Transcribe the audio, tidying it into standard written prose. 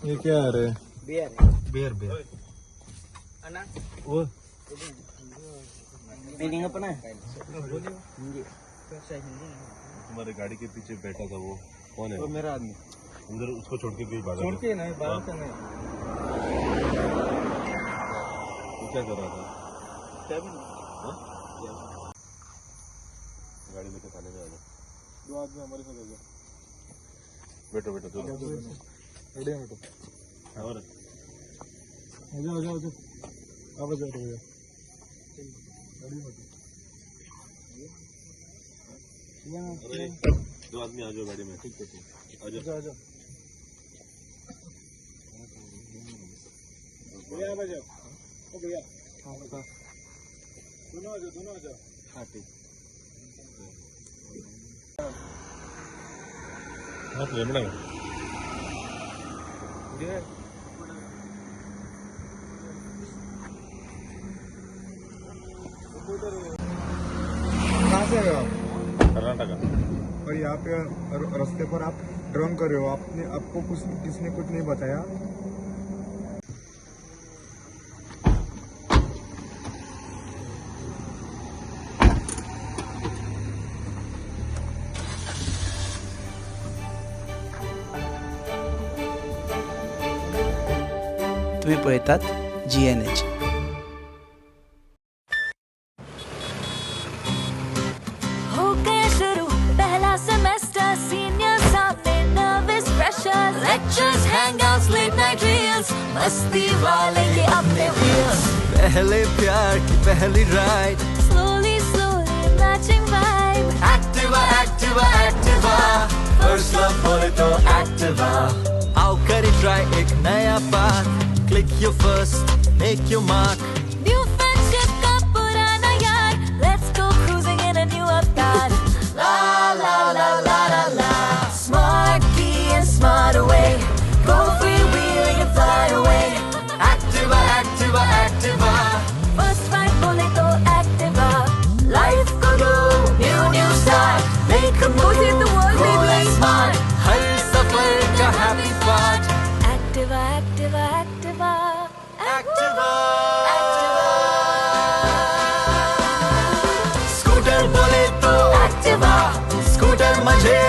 ये क्या है रे? बियर बियर बियर अन्ना वो मीनिंग अपना है हिंदी। तुम्हारे गाड़ी के पीछे बैठा था वो कौन है? वो मेरा आदमी। अंदर उसको छोड़ के कोई भागा छोड़ था? के नहीं, बाहर से नहीं। वो क्या कर रहा था? हाँ? गाड़ी लेके थाने में आ जाओ। दो आदमी हमारे साथ आ जाओ। बैठो बैठो दो रेडी है बेटो। और आ जाओ आ जाओ आ जाओ। आप आ जाओ भैया। गाड़ी में बैठो। अरे दो आदमी आ जाओ गाड़ी में। ठीक है आ जाओ आ जाओ। भैया आप आ जाओ। ओ भैया। हाँ बता। दोनों आ जाओ। हाँ ठीक। हाँ तो जमना कहाँ से आए हो आप? कर्नाटका। और यहाँ पे रास्ते पर आप ड्रंक कर रहे हो। आपको किसने कुछ नहीं बताया? तुम्ही पळतात GNH। हो गया शुरू पहला सेमेस्टर, सीनियर सामने nervous pressure, lectures hangouts late night reels, मस्ती वाले ये अपने व्हील्स, पहले प्यार की पहली ride, slowly slowly matching vibe, Activa Activa Activa, first love बोले तो एक्टिवा, आओ करें ट्राई एक नया path, click your first make your mark, new friendship का पुराना यार, let's go cruising in a new avatar, ला ला ला ला ला ला, स्मार्ट की and smart away, go freewheeling and fly away, Activa Activa Activa, first ride बोले तो एक्टिवा, life को दो new start, make a move in the world baby, smart हर सफर का happy part, Activa Activa Activa Activa scooter बोले तो Activa scooter मजे